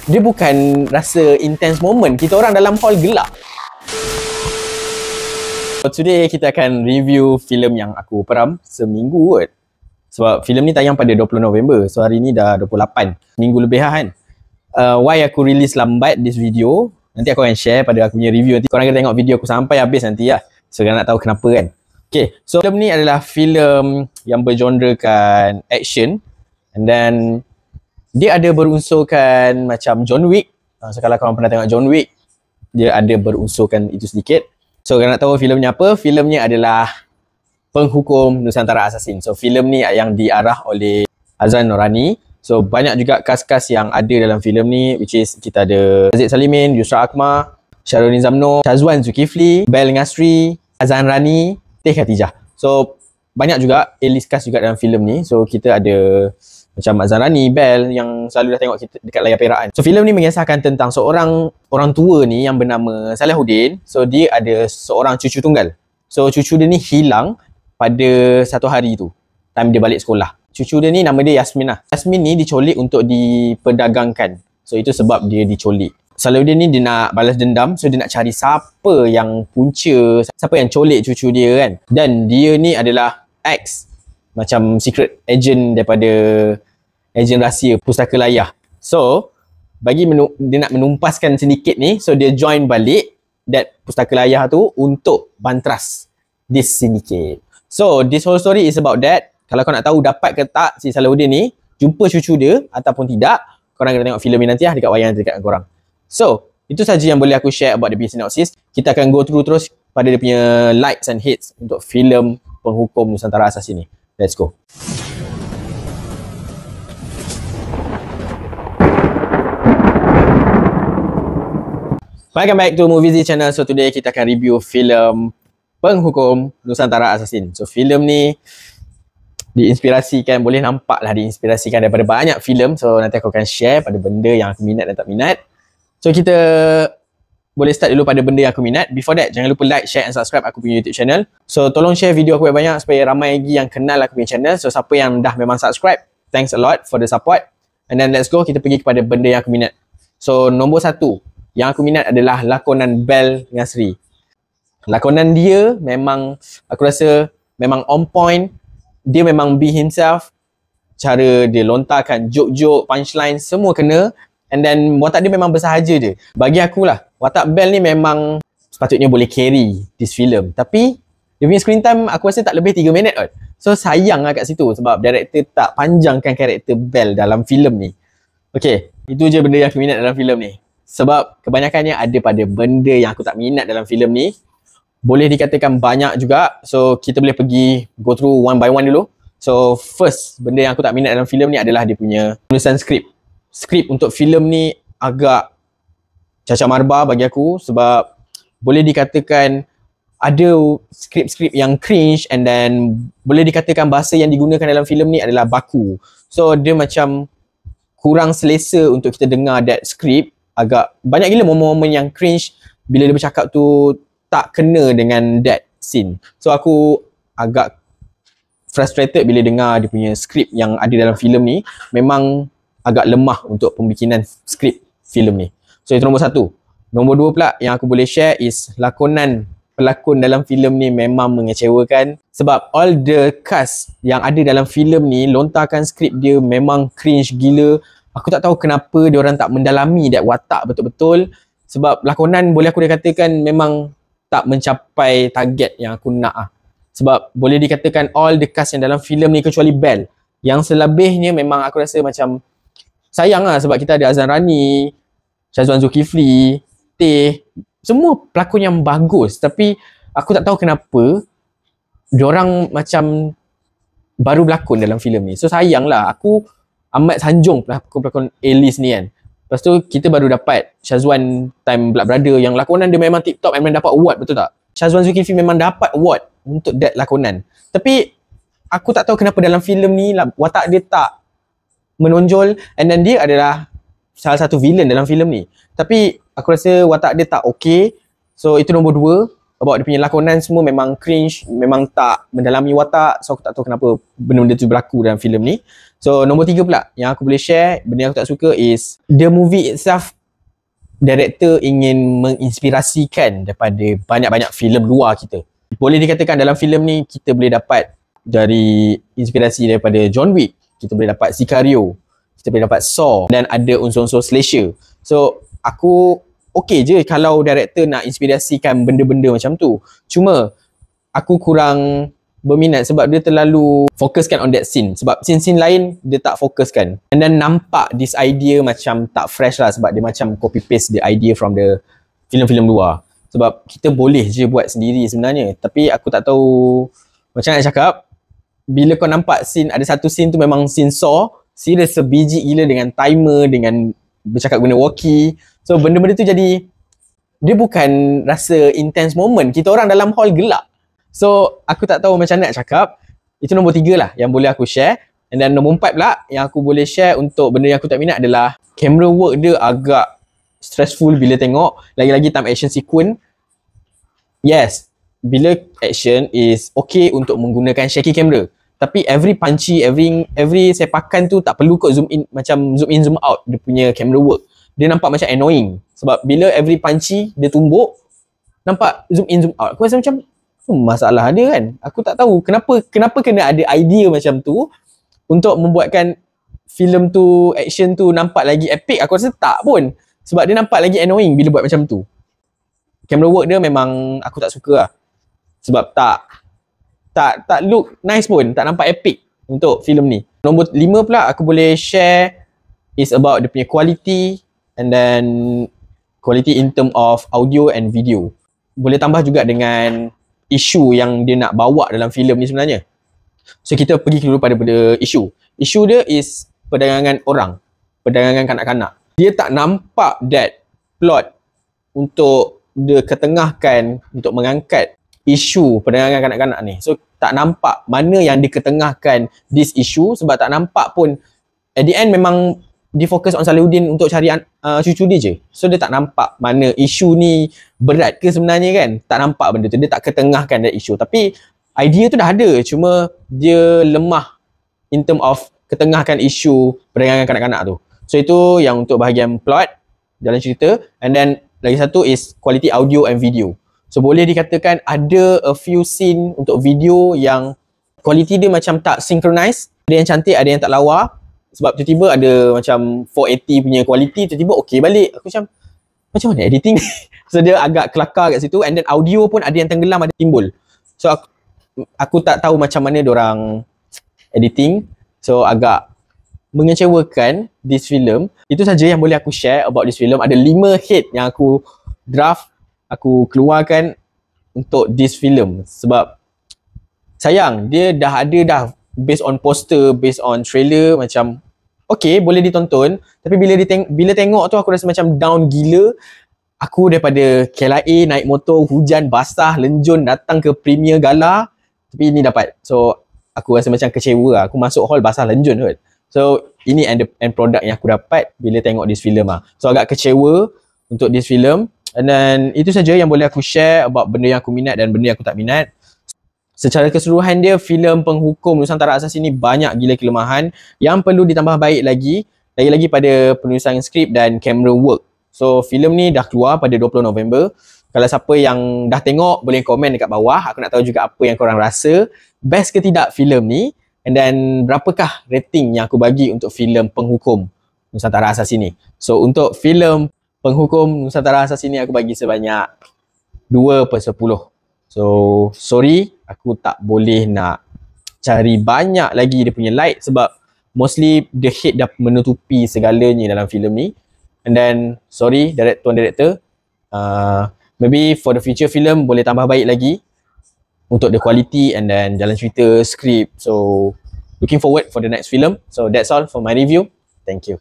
dia bukan rasa intense moment. Kita orang dalam hall gelap. So, today kita akan review filem yang aku peram seminggu kot. Sebab filem ni tayang pada 20 November. So hari ni dah 28. Minggu lebih lah kan. Why aku release lambat this video, nanti aku akan share pada aku punya review. Nanti korang kena tengok video aku sampai habis nanti lah. So korang nak tahu kenapa kan. Okay, so filem ni adalah filem yang bergenrekan action. And then dia ada berunsurkan macam John Wick. So kalau korang pernah tengok John Wick, dia ada berunsurkan itu sedikit. So korang nak tahu filmnya apa? Filmnya adalah Penghukum Nusantara Assassin. So filem ni yang diarah oleh Azran Norani. So banyak juga kas-kas yang ada dalam filem ni, which is kita ada Aziz Salimin, Yusra Akmal, Syahrul Nizamno, Syazwan Zulkifli, Bel Ngasri, Azan Rani, Teh Khatijah. So banyak juga A-list cast juga dalam filem ni. So kita ada macam Azan Rani, Bel yang selalu dah tengok kita dekat layar perakan. So filem ni mengisahkan tentang seorang orang tua ni yang bernama Salahuddin. So dia ada seorang cucu tunggal. So cucu dia ni hilang pada satu hari tu, time dia balik sekolah. Cucu dia ni nama dia Yasmin lah. Yasmin ni dicolik untuk diperdagangkan. So itu sebab dia dicolik. Salahuddin ni dia nak balas dendam. So dia nak cari siapa yang punca, siapa yang colik cucu dia kan. Dan dia ni adalah ex macam secret agent daripada ejen rahsia Pustaka Layah. So dia nak menumpaskan sedikit ni, so dia join balik that Pustaka Layah tu untuk bantras this syndicate. So this whole story is about that. Kalau kau nak tahu dapat ke tak si Salahuddin ni jumpa cucu dia ataupun tidak, korang kena tengok filem ni nanti lah dekat wayang dekat korang. So itu saja yang boleh aku share about the synopsis. Kita akan go through terus pada dia punya likes and hits untuk filem Penghukum Nusantara Assassin ni. Let's go. Welcome back to Movie Z channel. So today kita akan review filem Penghukum Nusantara Assassin. So filem ni diinspirasikan, boleh nampak lah diinspirasikan daripada banyak filem. So nanti aku akan share pada benda yang aku minat dan tak minat. So kita boleh start dulu pada benda yang aku minat. Before that, jangan lupa like, share and subscribe aku punya YouTube channel. So tolong share video aku banyak-banyak supaya ramai lagi yang kenal aku punya channel. So siapa yang dah memang subscribe, thanks a lot for the support. And then let's go, kita pergi kepada benda yang aku minat. So nombor satu yang aku minat adalah lakonan Bel Ngasri. Lakonan dia memang aku rasa memang on point. Dia memang be himself. Cara dia lontarkan joke-joke, punchline, semua kena. And then watak dia memang bersahaja je. Bagi akulah, watak Bel ni memang sepatutnya boleh carry this film. Tapi dia punya screen time aku rasa tak lebih 3 minit kot. So sayang lah kat situ sebab director tak panjangkan karakter Bel dalam filem ni. Okay, itu je benda yang aku minat dalam filem ni. Sebab kebanyakannya ada pada benda yang aku tak minat dalam filem ni. Boleh dikatakan banyak juga. So kita boleh pergi go through one by one dulu. So first, benda yang aku tak minat dalam filem ni adalah dia punya penulisan skrip. Skrip untuk filem ni agak cacat marba bagi aku sebab boleh dikatakan ada skrip-skrip yang cringe and then boleh dikatakan bahasa yang digunakan dalam filem ni adalah baku. So dia macam kurang selesa untuk kita dengar that skrip. Agak banyak gila momen-momen yang cringe bila dia bercakap tu tak kena dengan that scene. So aku agak frustrated bila dengar dia punya skrip yang ada dalam filem ni. Memang agak lemah untuk pembikinan skrip filem ni. So itu nombor satu. Nombor dua pula yang aku boleh share is lakonan pelakon dalam filem ni memang mengecewakan. Sebab all the cast yang ada dalam filem ni lontarkan skrip dia memang cringe gila. Aku tak tahu kenapa diorang tak mendalami that watak betul-betul. Sebab lakonan boleh aku dikatakan memang tak mencapai target yang aku nak lah. Sebab boleh dikatakan all the cast yang dalam filem ni kecuali Bel. Yang selebihnya memang aku rasa macam sayang lah sebab kita ada Azan Rani, Syazwan Zulkifli, Teh. Semua pelakon yang bagus. Tapi aku tak tahu kenapa diorang macam baru berlakon dalam filem ni. So sayang lah. Aku amat sanjung pelakon-pelakon A-list ni kan. Lepas tu kita baru dapat Syazwan time Blood Brother yang lakonan dia memang tip top, memang dapat award, betul tak? Syazwan Zulkifli memang dapat award untuk that lakonan. Tapi aku tak tahu kenapa dalam filem ni watak dia tak menonjol, and then dia adalah salah satu villain dalam filem ni. Tapi aku rasa watak dia tak okay. So itu nombor dua. About dia punya lakonan semua memang cringe, memang tak mendalami watak. So aku tak tahu kenapa benda-benda tu berlaku dalam filem ni. So nombor 3 pula yang aku boleh share, benda yang aku tak suka is the movie itself, director ingin menginspirasikan daripada banyak-banyak filem luar kita. Boleh dikatakan dalam filem ni kita boleh dapat dari inspirasi daripada John Wick, kita boleh dapat Sicario, kita boleh dapat Saw, dan ada unsur-unsur slasher. So aku okay je kalau director nak inspirasikan benda-benda macam tu. Cuma aku kurang berminat sebab dia terlalu fokuskan on that scene. Sebab scene-scene lain dia tak fokuskan. And then nampak this idea macam tak fresh lah, sebab dia macam copy paste the idea from the filem-filem luar. Sebab kita boleh je buat sendiri sebenarnya. Tapi aku tak tahu macam nak cakap, bila kau nampak scene, ada satu scene tu memang scene Saw, serius sebiji gila dengan timer, dengan bercakap guna walkie. So benda-benda tu jadi, dia bukan rasa intense moment. Kita orang dalam hall gelap. So aku tak tahu macam nak cakap. Itu nombor 3 lah yang boleh aku share. And then nombor 4 pula yang aku boleh share untuk benda yang aku tak minat adalah camera work dia agak stressful bila tengok. Lagi-lagi time action sequence. Yes, bila action is okay untuk menggunakan shaky camera. Tapi every punchy, every sepakan tu tak perlu kot zoom in, macam zoom in zoom out dia punya camera work. Dia nampak macam annoying. Sebab bila every punchy dia tumbuk, nampak zoom in zoom out. Aku rasa macam masalah dia kan. Aku tak tahu kenapa kena ada idea macam tu untuk membuatkan filem tu, action tu nampak lagi epic. Aku rasa tak pun. Sebab dia nampak lagi annoying bila buat macam tu. Camera work dia memang aku tak suka lah. Sebab tak look nice pun, tak nampak epic untuk filem ni. Nombor 5 pula aku boleh share is about dia punya quality, and then quality in term of audio and video. Boleh tambah juga dengan isu yang dia nak bawa dalam filem ni sebenarnya. So kita pergi dulu pada benda isu. Isu dia is perdagangan orang, perdagangan kanak-kanak. Dia tak nampak that plot untuk dia ketengahkan untuk mengangkat isu perdagangan kanak-kanak ni. So tak nampak mana yang diketengahkan this issue, sebab tak nampak pun. At the end memang difokus on Salahuddin untuk cari cucu dia je. So dia tak nampak mana isu ni berat ke sebenarnya kan. Tak nampak benda tu. Dia tak ketengahkan that issue. Tapi idea tu dah ada, cuma dia lemah in term of ketengahkan isu perdagangan kanak-kanak tu. So itu yang untuk bahagian plot, jalan cerita. And then lagi satu is quality audio and video. So boleh dikatakan ada a few scene untuk video yang quality dia macam tak synchronize. Ada yang cantik, ada yang tak lawa. Sebab tiba-tiba ada macam 480 punya quality, tiba-tiba okey balik. Aku macam mana editing? So dia agak kelakar kat situ. And then audio pun ada yang tenggelam, ada timbul. So aku tak tahu macam mana diorang editing. So agak mengecewakan this film. Itu saja yang boleh aku share about this film. Ada 5 hate yang aku draft, aku keluarkan untuk this film. Sebab sayang, dia dah ada dah based on poster, based on trailer, macam okay, boleh ditonton. Tapi bila tengok tu aku rasa macam down gila. Aku daripada KLIA naik motor, hujan, basah, lenjun, datang ke Premier Gala. Tapi ini dapat. So aku rasa macam kecewa lah. Aku masuk hall basah lenjun kot. So ini end product yang aku dapat bila tengok this film lah. So agak kecewa untuk this film. And then itu saja yang boleh aku share about benda yang aku minat dan benda yang aku tak minat. Secara keseluruhan dia, filem Penghukum Nusantara Asasi ni banyak gila kelemahan yang perlu ditambah baik lagi pada penulisan skrip dan camera work. So filem ni dah keluar pada 20 November. Kalau siapa yang dah tengok boleh komen dekat bawah. Aku nak tahu juga apa yang korang rasa. Best ke tidak filem ni? And then berapakah rating yang aku bagi untuk filem Penghukum Nusantara Asasi ni? So untuk filem Penghukum Nusantara Asasi ni aku bagi sebanyak 2/10. So sorry, aku tak boleh nak cari banyak lagi dia punya like sebab mostly the hate dah menutupi segalanya dalam filem ni. And then sorry tuan director, maybe for the future film boleh tambah baik lagi untuk the quality and then jalan cerita, script. So looking forward for the next film. So that's all for my review. Thank you.